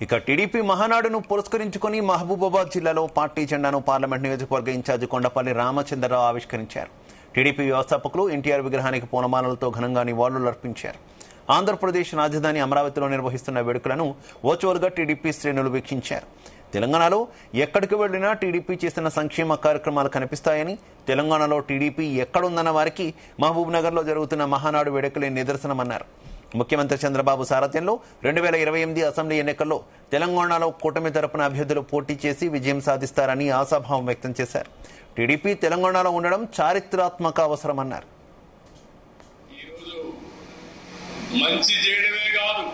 ఇక టీడీపీ మహానాడును పురస్కరించుకుని మహబూబాబాద్ జిల్లాలో పార్టీ జెండాను పార్లమెంట్ నియోజకవర్గ ఇన్ఛార్జి కొండపల్లి రామచంద్రరావు ఆవిష్కరించారు. టీడీపీ వ్యవస్థాపకులు ఎన్టీఆర్ విగ్రహానికి పూలమాలలతో ఘనంగా నివాళులర్పించారు. ఆంధ్రప్రదేశ్ రాజధాని అమరావతిలో నిర్వహిస్తున్న వేడుకలను వర్చువల్గా టీడీపీ శ్రేణులు వీక్షించారు. తెలంగాణలో ఎక్కడికి వెళ్లినా టీడీపీ చేసిన సంక్షేమ కార్యక్రమాలు కనిపిస్తాయని, తెలంగాణలో టీడీపీ ఎక్కడుందన్న వారికి మహబూబ్ నగర్లో జరుగుతున్న మహానాడు వేడుకలే నిదర్శనమన్నారు. ముఖ్యమంత్రి చంద్రబాబు సారథ్యంలో 2028 అసెంబ్లీ ఎన్నికల్లో తెలంగాణలో కూటమి తరపున అభ్యర్థులు పోటీ చేసి విజయం సాధిస్తారని ఆశాభావం వ్యక్తం చేశారు. టీడీపీ తెలంగాణలో ఉండడం చారిత్రాత్మక అవసరమన్నారు. మంచి చేయడమే కాదు,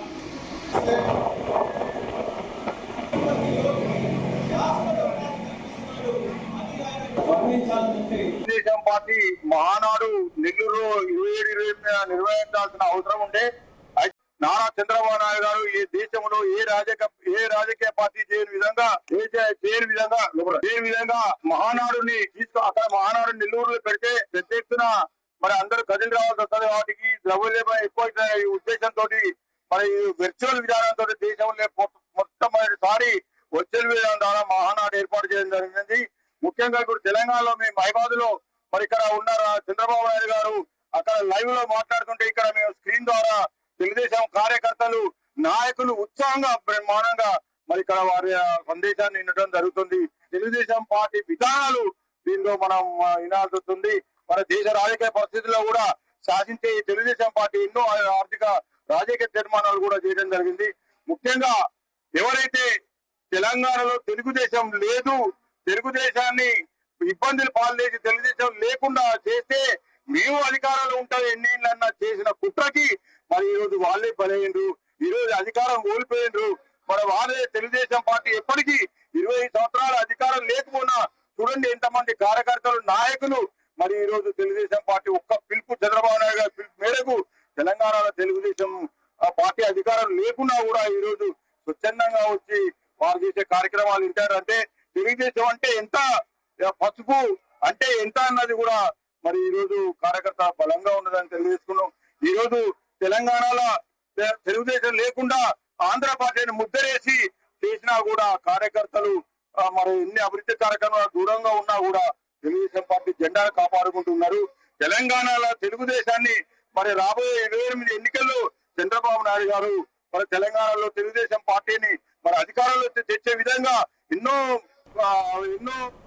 తెలుగుదేశం పార్టీ మహానాడు నెల్లూరులో 27 నిర్వహించాల్సిన అవసరం ఉంటే నారా చంద్రబాబు నాయుడు గారు ఈ దేశంలో ఏ రాజకీయ పార్టీ చేయని విధంగా మహానాడుని అక్కడ మహానాడు నెల్లూరులో పెడితే పెద్ద ఎత్తున మరి అందరూ కదిలి రావాల్సి వస్తుంది. వాటికి ద్రవ్యోల్బణం ఎక్కువ ఉద్దేశంతో మరి వర్చువల్ విధానంతో దేశంలో మొట్టమొదటిసారి వర్చువల్ విధానం ద్వారా మహానాడు ఏర్పాటు చేయడం జరిగింది. ముఖ్యంగా ఇప్పుడు తెలంగాణలో మేము మహిబాద్ లో మరి ఇక్కడ ఉన్న చంద్రబాబు నాయుడు గారు అక్కడ లైవ్ లో మాట్లాడుతుంటే ఇక్కడ మేము స్క్రీన్ ద్వారా తెలుగుదేశం కార్యకర్తలు నాయకులు ఉత్సాహంగా బ్రహ్మాండంగా మరి ఇక్కడ వారి సందేశాన్ని వినడం జరుగుతుంది. తెలుగుదేశం పార్టీ విధానాలు దీనిలో మనం వినాల్సి వస్తుంది. మన దేశ రాజకీయ పరిస్థితుల్లో కూడా శాసించే తెలుగుదేశం పార్టీ ఎన్నో ఆర్థిక రాజకీయ తీర్మానాలు కూడా చేయడం జరిగింది. ముఖ్యంగా ఎవరైతే తెలంగాణలో తెలుగుదేశం లేదు, తెలుగుదేశాన్ని ఇబ్బందులు పాల్చేసి తెలుగుదేశం లేకుండా చేస్తే మేము అధికారంలో ఉంటాం ఎన్నేళ్ళన్నా చేసిన కుట్రకి మరి ఈ రోజు వాళ్ళే బలైండ్రు. ఈ రోజు అధికారం కోల్పోయిండ్రు. మరి వాళ్ళే తెలుగుదేశం పార్టీ ఎప్పటికీ 20 సంవత్సరాల అధికారం లేకపోయినా చూడండి ఎంతమంది కార్యకర్తలు నాయకులు మరి ఈ రోజు తెలుగుదేశం పార్టీ ఒక్క పిలుపు చంద్రబాబు నాయుడు గారి పిలుపు మేరకు తెలంగాణలో తెలుగుదేశం పార్టీ అధికారం లేకున్నా కూడా ఈ రోజు స్వచ్ఛందంగా వచ్చి వారు చేసే కార్యక్రమాలు వింటారంటే తెలుగుదేశం అంటే ఎంత, పసుపు అంటే ఎంత అన్నది కూడా మరి ఈ రోజు కార్యకర్త బలంగా ఉన్నదని తెలియజేసుకున్నాం. ఈ రోజు తెలంగాణలో తెలుగుదేశం లేకుండా ఆంధ్ర పార్టీని ముద్దరేసి చేసినా కూడా కార్యకర్తలు మరి ఎన్ని అభివృద్ధి కార్యక్రమాలు దూరంగా ఉన్నా కూడా తెలుగుదేశం పార్టీ జెండాను కాపాడుకుంటున్నారు. తెలంగాణలో తెలుగుదేశాన్ని మరి రాబోయే 28 ఎన్నికల్లో చంద్రబాబు నాయుడు గారు మరి తెలంగాణలో తెలుగుదేశం పార్టీని మరి అధికారంలో తెచ్చే విధంగా ఎన్నో